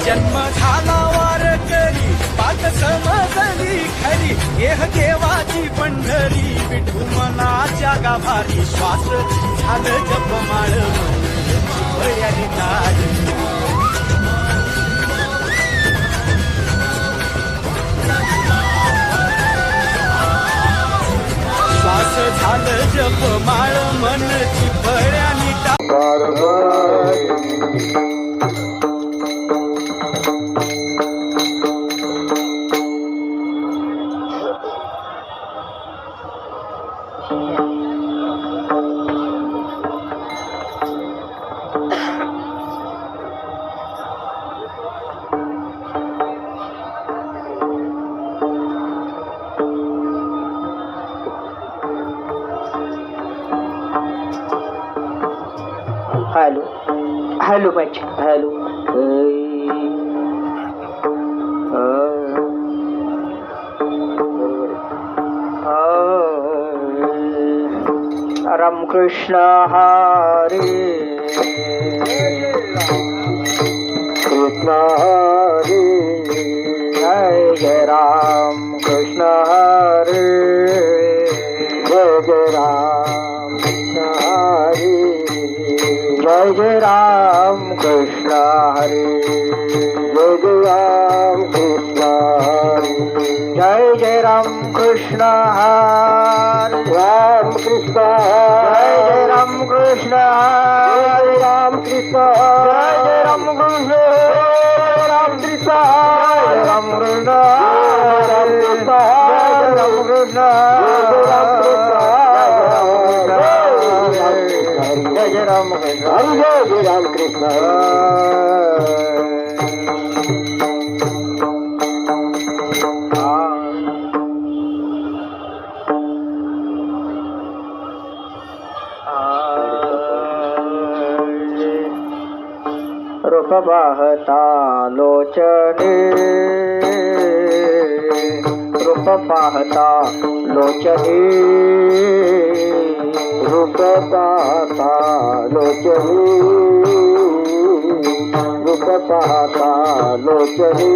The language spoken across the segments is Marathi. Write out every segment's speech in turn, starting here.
जन्म झाला वारकरी पाठ समजली खरी येह देवाची पंढरी विठू मनाच्या गाभारी श्वास झालं जपमाळ भयाली तारी श्वास झालं जपमाळ मनची फळ्यानी hello hello match hello Ramkrishna हरे कृष्ण हरे जय जय राम कृष्ण हरे जय जय राम कृष्ण हरे जय जय राम कृष्ण हरे जय जय राम कृष्ण हरे जय जय राम कृष्ण हरे राम कृष्ण जय जय राम कृष्ण हरे राम कृष्ण जय जय राम कृष्ण राम कृष्ण राम कृष्ण राम कृष्ण राम कृष्ण जय जय राम कृष्ण जय जय राम कृष्ण रूप पाहता लोचने रूप पाहता लोचने रूप पाहता लोचने रूप पाहता लोचने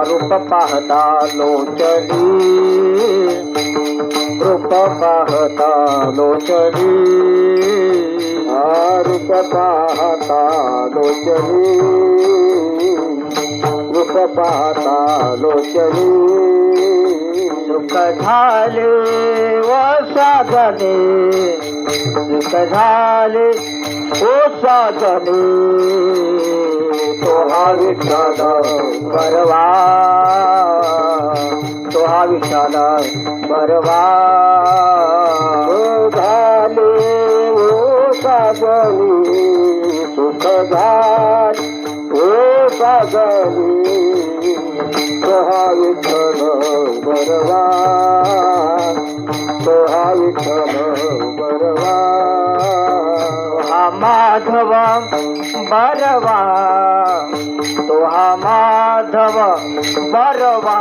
रूप पाहता लोचने रूप पाहता लोचने रूप पाहता लोचने रूप पाहता लोचने सुख झाले व साधने सुख झाले ओ साधने तो हा विठ्ठल बरवा तो हा विठ्ठल बरवा झाले साजनी सुख झाल ओ साजनी सोहा विठ्ठल बरवा सोहा विठ्ठल बरवा हा माधव बरवा तो हा माधव बरवा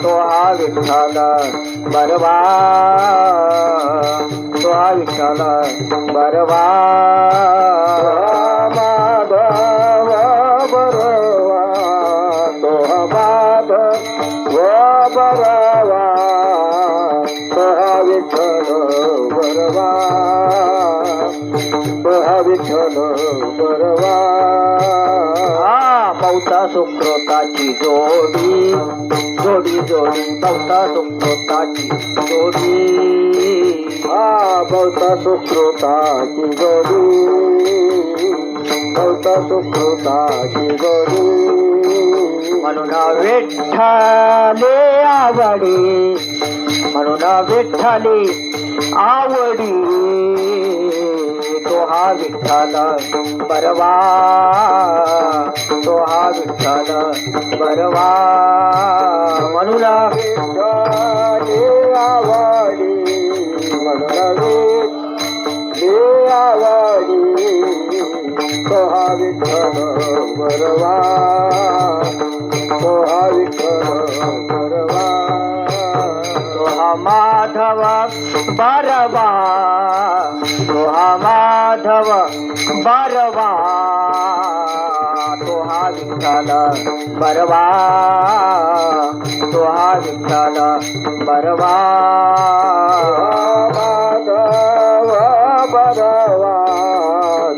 तो हा विठ्ठल बरवा तो हा विठ्ठल बरवा माधव बरवा तो हा माधव बरवा तो हा विठ्ठल बरवा तो हा विठ्ठल बरवा पौता सुकृताची जोडी जोडी जोडी पौता सुकृताची जोडी पौता सुकृताची जोडी पौता सुकृताची जोडी म्हणून विठ्ठले आवडी म्हणून विठ्ठले आवडी तो हा विठ्ठल बरवा तो हा विठ्ठल बरवा म्हणून विठ्ठले आवडी म्हणून विठ्ठले आवडी तो हा विठ्ठल बरवा तो हा विठ्ठल बरवा तो हा माधव बरवा तो हा माधव बरवा तो हा विठ्ठल बरवा तो हा विठ्ठल बरवा माधव बरवा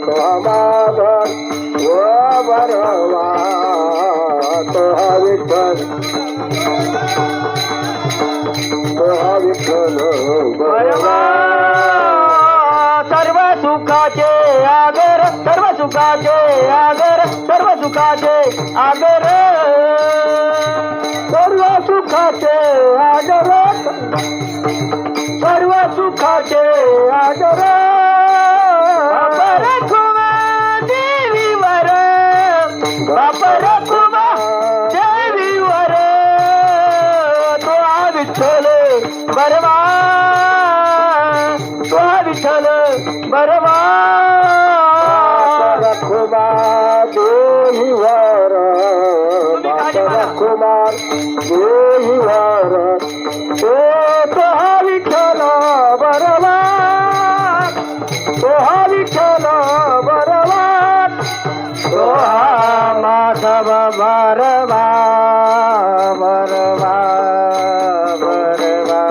तो माधव बरवा तो विठ्ठल बरवा सर्व सुखाचे आगर सर्व सुखाचे आगर सर्व सुखाचे आगर सर्व सुखाचे आगर सर्व सुखाचे आगर रखुमा देवीवर रखुमा देवीवर तो विठ्ठल बरवा तो विठ्ठल बरवा रखुमा देवीवर रखुमा देवीवर तो विठ्ठल बरवा तो विठ्ठल बरवा तो माधव बरवा बरवा बरवा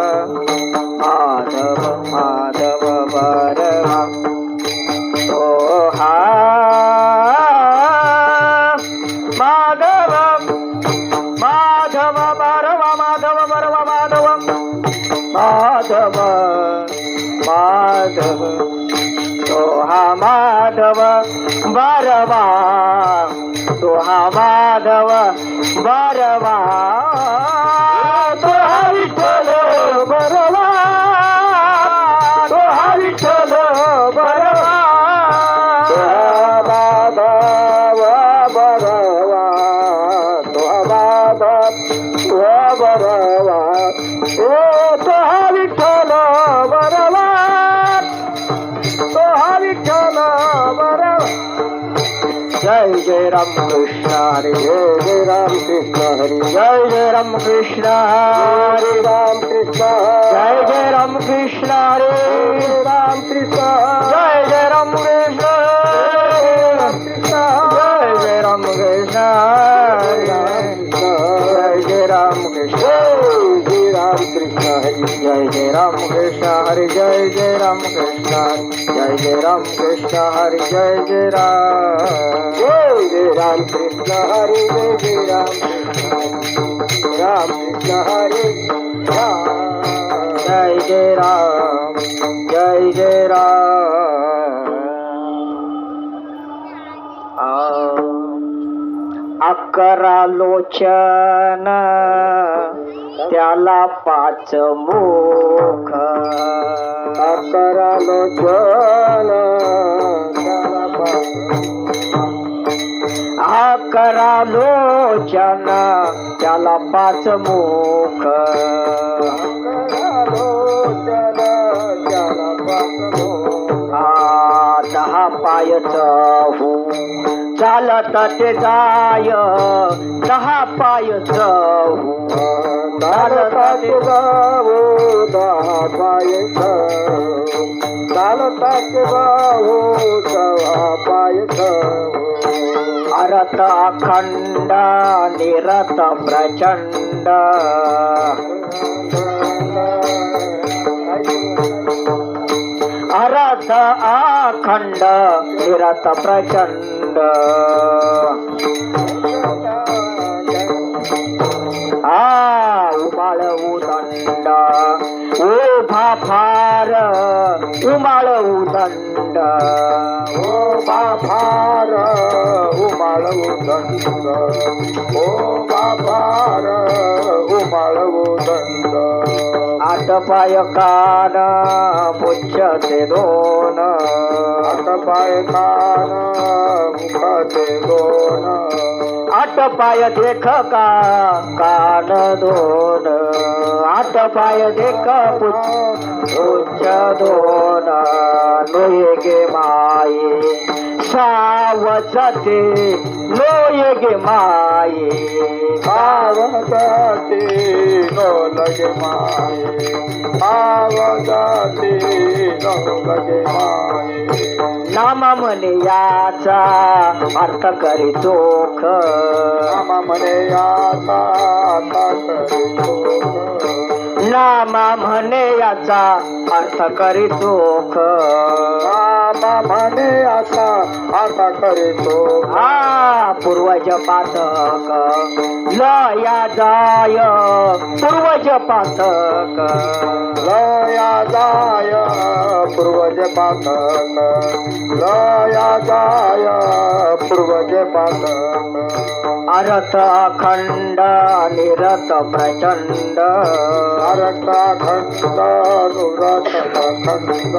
माधव माधव बरवा तो माधव माधव बरवा माधव बरवा माधव माधव माधव तो माधव बरवा तो माधव बरवा तो विठ्ठल बरवा तो विठ्ठल बरवा माधव बरवा तो माधव बरवा तो विठ्ठल बरवा तो विठ्ठल बरवा जय जय राम कृष्ण हरे जय राम कृष्ण हरी जय जय राम कृष्ण हरे राम कृष्ण जय जय राम कृष्ण हरे राम कृष्ण जय जय राम कृष्ण जय जय राम कृष्ण जय जय राम कृष्ण जय राम कृष्ण हरी जय जय राम कृष्ण हरे जय जय राम कृष्ण जय जय राम कृष्ण हरे जय जय राम कृष्ण हरी जय राम कृष्ण हरी जय जय राम जय जय राम अकरा लोचन त्याला पाच मुख अकरा लोचन अकरा लोचन त्याला पाच मुख दहा पाय चहू चालत ते जाय दहा पाय चहू चालत ते गावो दहा पाय चालतात गावो दहा पाय अरत अखंड निरत प्रचंड अरत अखंड निरत प्रचंड उमाळ उदंड उभा फार उमाळ उदंड उभा फार उमाळ उदंड उभा फार उमाळ उदंड आठ पाय कान पुच्छते दोन आठ पाय कान मुखाचे दोन आठ पाय देख का कान दोन आठ पाय देख पुच्छ दोन नोये गे माये सावजते लोये गे माये आवजाते नो लगे माये आवजाते नो लगे माये नाम म्हणे याचा अर्थ करी चोख नामा म्हणे आता नामा म्हणे याचा अर्थ करी चोख नामा म्हणे आता करीतो हा पूर्वज पातक लया जाय पूर्वज पातक लया जाय पूर्वज पातक लया जाय पूर्वज पातक अरथ अखंड निरत प्रचंड अरथ खंड नुरत खंड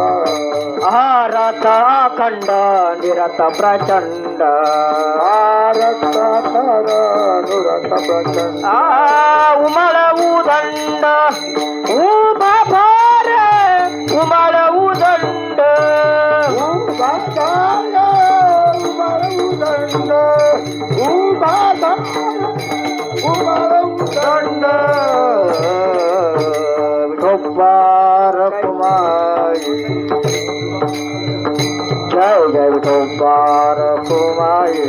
अरथ अखंड निरत प्रचंड अरथ खर नुरत प्रचंड उमळ उदंड उभा फार उमळ उदंड उभा जाय उदंड उभा जाय दंड विठोबार कुमारी जय जय विठोबार कुमारी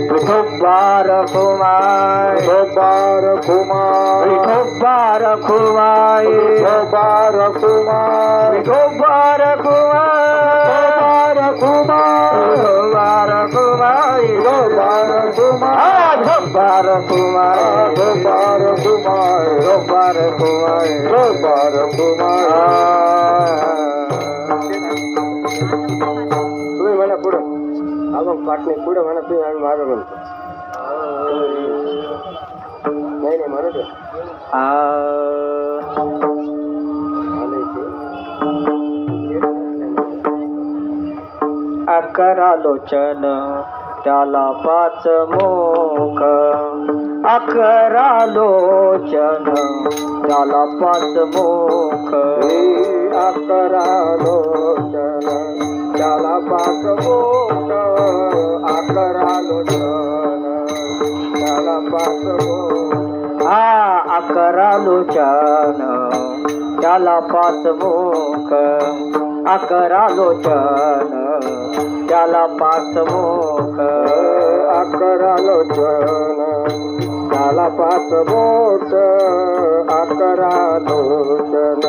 विठोबार कुमारी बार कुमार विठोबार कुमारी बार कुमार विठोबार कुमारी बार कुमार विठोबार कुमारी बार कुमार विठोबार कुमारी बार कुमार विठोबार कुमारी बार कुमार तुम्ही म्हणा पुढं आपण पाटणे पुढं म्हणा तुम्ही आम्ही मागं म्हणतो नाही नाही म्हणत अकरा लोचन त्याला पाच मुख अकरा लोचन त्याला पाच मुख अकरा लोचन त्याला पाच बोट अकरा लोचन त्याला पाच बोट हा अकरा लोचन त्याला पाच मुख अकरा लोचन त्याला पाच मुख अकरा लोचन त्याला पाच बोट अकरा लोचन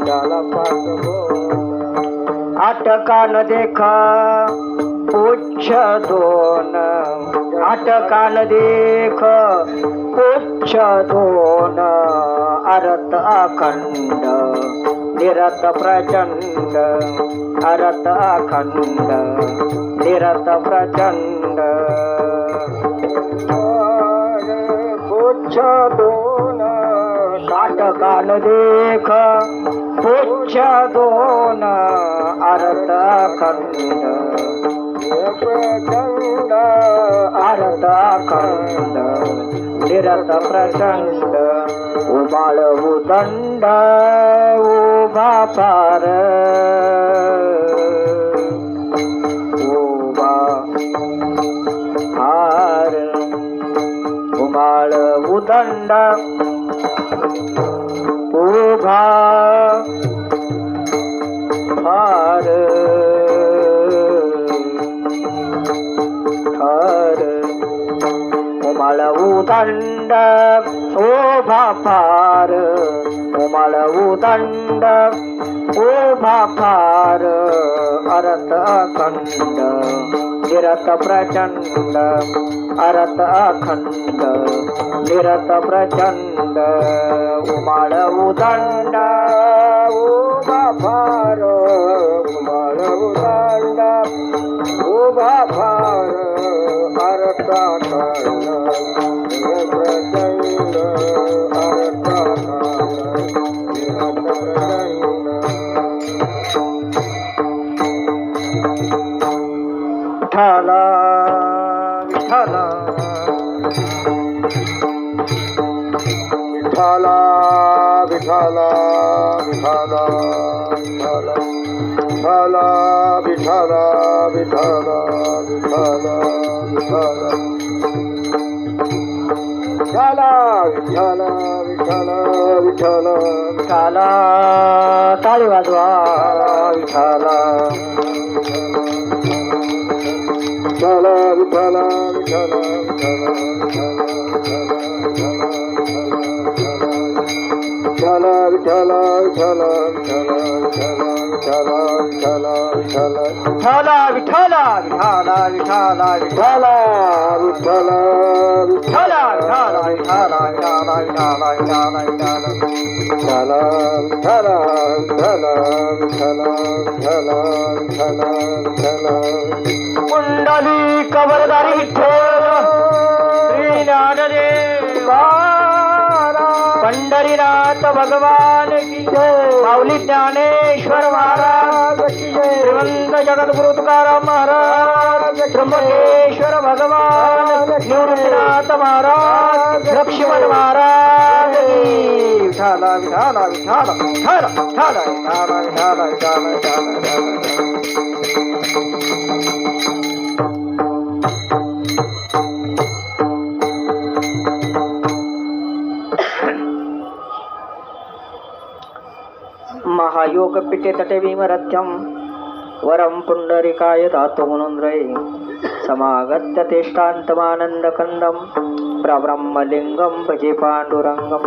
त्याला पाच बोट आठ कान देखा पुच्छ दोन आठ कान देख पुच्छ दोन अरत अखंड निरत प्रचंड अरत अखंड निरत प्रचंड पुच्छ दोन आठ कान देख पुच्छ दोन अरत अखंड प्रचंड अरत अखंड निरत प्रचंड उबाळ उदंड उभा पार उभा हार उबाळ उदंड उभा हार हार उमाळ उदंड उभा फार उमाळ उदंड उभा फार अरत अखंड निरत प्रचंड अरत अखंड निरत प्रचंड उमाळ उदंड उभा फार उमाळ उदंड उभा फार अरत अखंड प्रचंड अरत अखंड विठ्ठला विठ्ठला विठ्ठला विठ्ठला विठ्ठला विठ्ठला विठ्ठला विठ्ठल विठ्ठल विठ्ठल विठ्ठल विठ्ठल विठ्ठल विठ्ठल विठ्ठल टाळी वाजवा विठ्ठल विठ्ठल विठ्ठल विठ्ठल विठ्ठल विठ्ठल विठ्ठल कुंडली कबरदारी ठेव श्री ज्ञानदेव पंढरीनाथ भगवान की जय माऊली ज्ञानेश्वर महाराज की जय श्रीमंत जगद्गुरु तुकाराम महाराज त्र्यंबकेश्वर भगवान निवृत्तीनाथ महाराज लक्ष्मण महाराज की विठ्ठल विठ्ठल विठ्ठल विठ्ठल विठ्ठल विठ्ठल विठ्ठल महायोग पिटे तटे भीमरथ्यम वरम पुंडरिकाय धातु मुनुंद्रये समागत्य तेष्टान्तमानन्दकन्दं प्रब्रह्मलिङ्गं भजे पाण्डुरङ्गं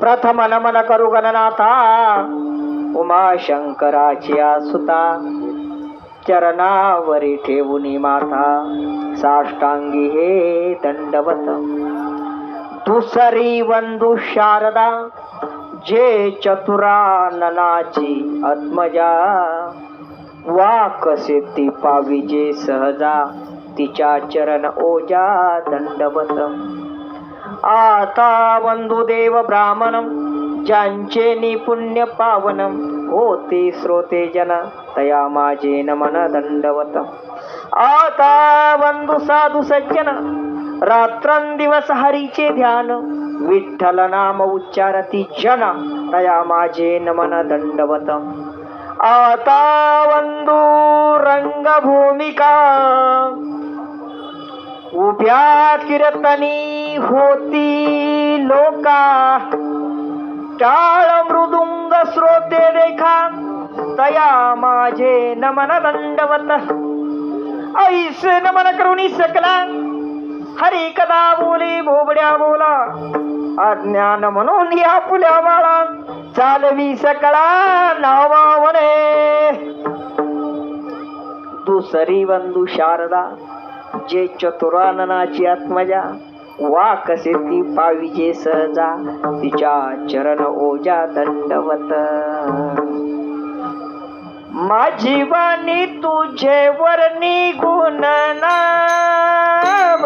प्रथम नमन करु गणनाथा उमाशंकराची सुता चरणावरी ठेवुनी माथा साष्टांगी हे दंडवत दुसरी वंदू शारदा जे चतुराननाची आत्मजा वाक सिद्धी पाविजे सहजा तिच्या चरण ओजा दंडवत आता वंदुदेव ब्राह्मणम ज्यांचे निपुण्य पावनम होते श्रोते जन तया माझे नमन दंडवत आता वंदु साधु सज्जन रात्रंदिवस हरीचे ध्यान विठ्ठल नाम उच्चारती जन तया माझे नमन दंडवत आता वंदू रंगभूमिका उभ्या कीर्तनी होती लोका टाळ मृदुंग श्रोते देखा तया माझे नमन दंडवत ऐस नमन करुणी सकला हरी कदा बोली भोबड्या बोला अज्ञान म्हणून या पुल्या बाळा चालवी सकळा नावावने दुसरी वंदू शारदा जे चतुराननाची आत्मजा वाक सिद्धी पाविजे सहजा तिच्या चरण ओजा दंडवत माझी वाणी तुझे वर्णी गुण नाम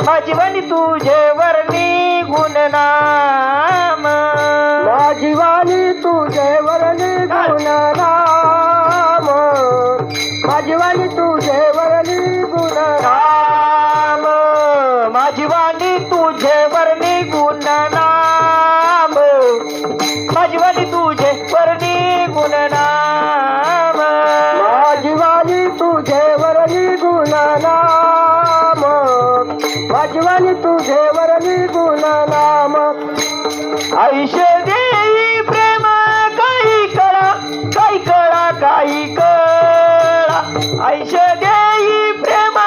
माझी वाणी तुझे वर्णी गुण नाम माझी वाणी तुझे वर्णी गुण नाम माझी वाणी तुझे वर्णी गुण नाम माझी वाणी तुझे वर्णी गुण नाम माझी वाणी तुझे वर्णी गुण नाम माझी वाणी तुझे वर्णी गुण नाम माझी वाणी तुझे वर्णी गुण नाम आयुष्य देई प्रेम काही कळा काही कळा काही कळा आयुष्य देई प्रेम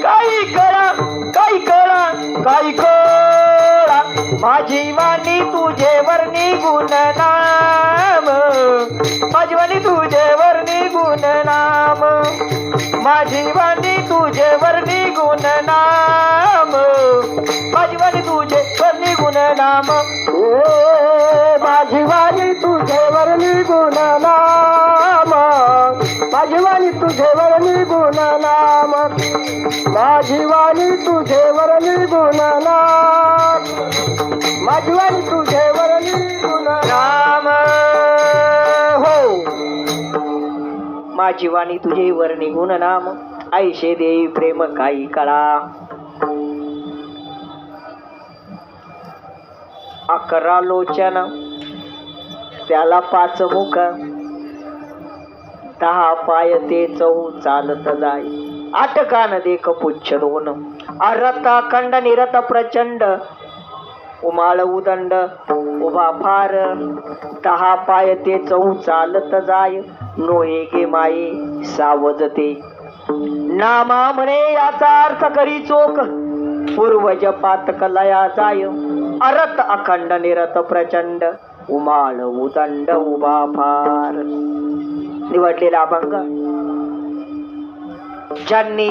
काही कळा काही कळा काही कळा माझी वाणी तुझे वर्णी गुण नाम माझी वाणी तुझे वर्णी गुण नाम माझी वाणी तुझे वर्णी गुण नाम माझी वाणी तुझे वर्णी गुण नाम माझी वाणी तुझे वर्णी गुण नाम माझी वाणी तुझे वर्णी गुण नाम माझी वाणी तुझे वर्णी गुण नाम माझी वाणी तुझे वर्णी गुण नाम हो माझी वाणी तुझे वर्णी गुण नाम ऐशे देई प्रेम काही कळा 11 लोचन त्याला 5 मुख दहा पाय ते चौ चालत जाय, आठ कान देख पुच्छ दोन, अरथ अखंड निरत प्रचंड, उमाळ उदंड उभा फार, दहा पाय ते चौ चालत जाय, नोहे गे माये सावधते, नामा म्हणे याचा अर्थ करी चोख, पूर्वज पातक लया जाय, अरथ अखंड निरत प्रचंड, उमाळ उदंड उभा फार. निवडलेला अभंग ज्यांनी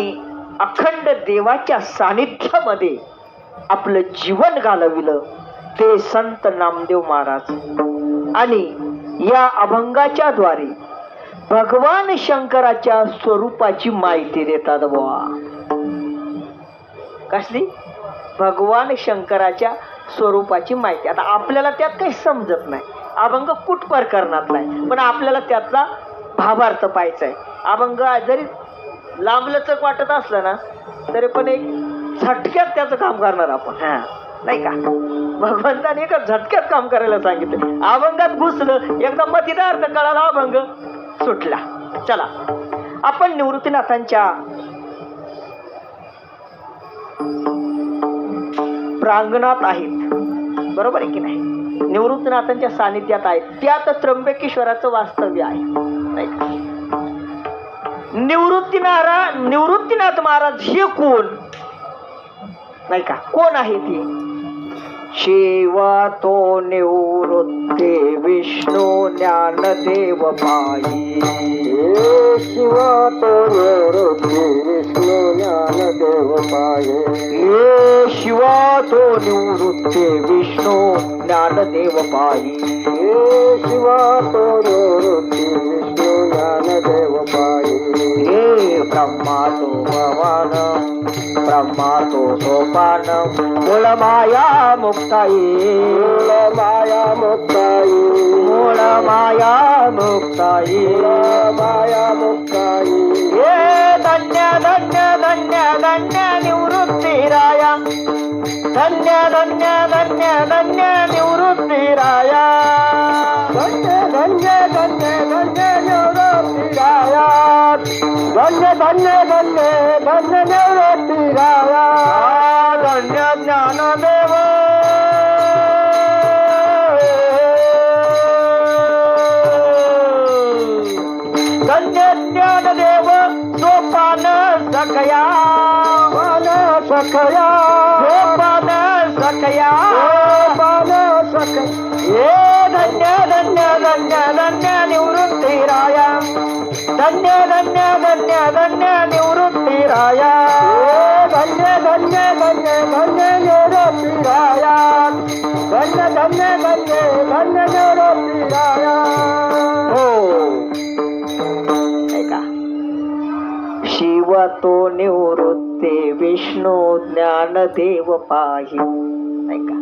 अखंड देवाच्या सानिध्यामध्ये आपलं जीवन घालविलं ते संत नामदेव महाराज, आणि या अभंगाच्या द्वारे भगवान शंकराच्या स्वरूपाची माहिती देतात बुवा. कसली? भगवान शंकराच्या स्वरूपाची माहिती. आता आपल्याला त्यात काही समजत नाही, अभंग कुठ प्रकरणातला आहे, पण आपल्याला त्यातला भावार्थ पाहायचा आहे. अभंग जरी लांबलचक वाटत असलं ना तरी पण एक झटक्यात त्याचं काम करणार आपण, हा नाही का. भगवंताने एका झटक्यात काम करायला सांगितलं. अभंगात घुसलं एकदम मतीचा अर्थ कळाला, अभंग सुटला. चला आपण निवृत्तीनाथांच्या प्रांगणात आहेत, बरोबर आहे की नाही. निवृत्तीनाथांच्या सानिध्यात आहेत, त्यात त्र्यंबकेश्वराचं वास्तव्य आहे, नाही का. निवृत्तीनाथ महाराज हे कोण, नाही का, कोण आहे ते? शिवा तो निवृत्ती विष्णू ज्ञानदेव पायी, शिवा तो निवृत्ती विष्णू ज्ञानदेव पाये, शिवा तो निवृत्ती विष्णू ज्ञानदेव पायी, शिवा तो निवृत्ती विष्णू ज्ञानदेव पाये, हे ब्रह्मा तो भवान ब्रह्मा तो सोपान, मूळ माया मुक्ताई, मूळ माया मुक्ताई, मूळ माया मुक्ताई, मूळ माया मुक्ताई. हे धन्य धन्य धन्य धन्य निवृत्ती राया, धन्य धन्य धन्य धन्य निवृत्ती राया, धन्य धन्य धन्य धन्य निवृत्ती राया, धन्य धन्य धन्य धन्य निवृत्ती राया, धन्य ज्ञानदेव, धन्य ज्ञानदेव सोपान सखया, पान सखया, सोपान सखया, पान सखया. हे धन्य धन्य धन्य धन्य निवृत्ती राया, धन्य धन्य धन्य धन्य निवृत्ती राया, धन्य धन्य धन्य धन्य निवृत्ती राया, धन्य धन्य धन्य धन्य निवृत्ती राया. हो ऐका. शिव तो निवृत्ती विष्णू ज्ञानदेव पाही, ऐका.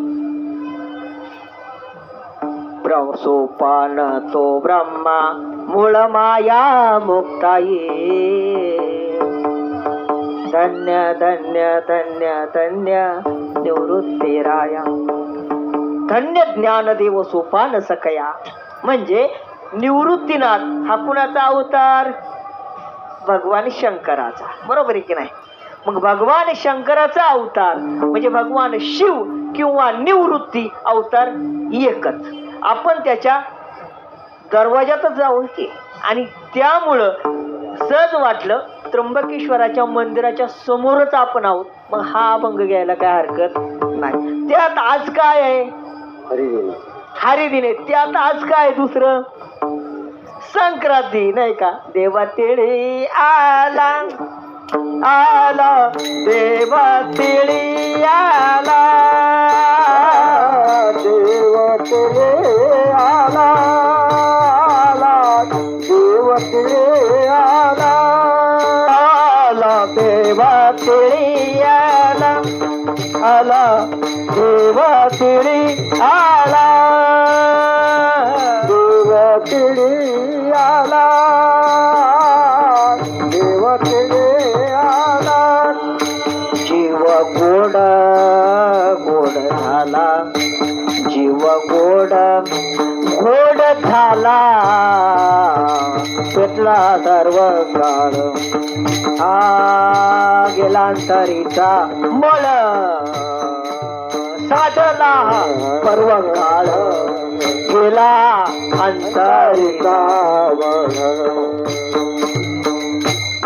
सोपान तो ब्रह्मा मूळ माया मुक्ताई, धन्य धन्य धन्य धन्य निवृत्ती राया, धन्य ज्ञानदेव सोपान सकया. म्हणजे निवृत्तीनाथ हा कुणाचा अवतार? भगवान शंकराचा, बरोबर आहे की नाही. मग भगवान शंकराचा अवतार म्हणजे भगवान शिव किंवा निवृत्ती अवतार एकच. आपण त्याच्या दरवाजातच जाऊ की, आणि त्यामुळं सहज वाटलं त्र्यंबकेश्वराच्या मंदिराच्या समोरच आपण आहोत, मग हा अभंग घ्यायला काय हरकत नाही. त्यात आज काय आहे? हरिदिन आहे. त्यात आज काय दुसरं? संक्रांती, नाही का. देवा तिळी आला आला, देवा तिळी आला, देव तिळे आला आला, देव तिळे आला आला, देवा तिळी आला आला, देवा तिळी आला, देव तिळे आला, देव तिळे आला. जीव गोड गोड झाला, जीव गोड घोड झाला पेटला सर्व काळ गेला अंतरीचा मळ साधला पर्व काळ गेला अंतरीचा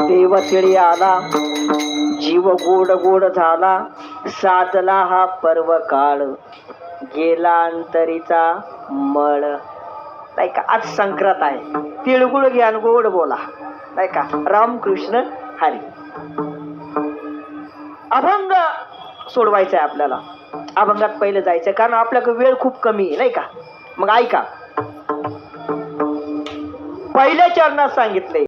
देव तिळी आला जीव गोड गोड झाला साधला हा पर्व काळ गेला अंतरीचा मळ. नाही का आज संक्रांत आहे तिळगुळ घ्यान गोड बोला नाही का रामकृष्ण हरी. अभंग सोडवायचा आहे आपल्याला अभंगात पहिलं जायचं कारण आपल्याकडे वेळ खूप कमी आहे नाही का. मग ऐका पहिल्या चरणात सांगितले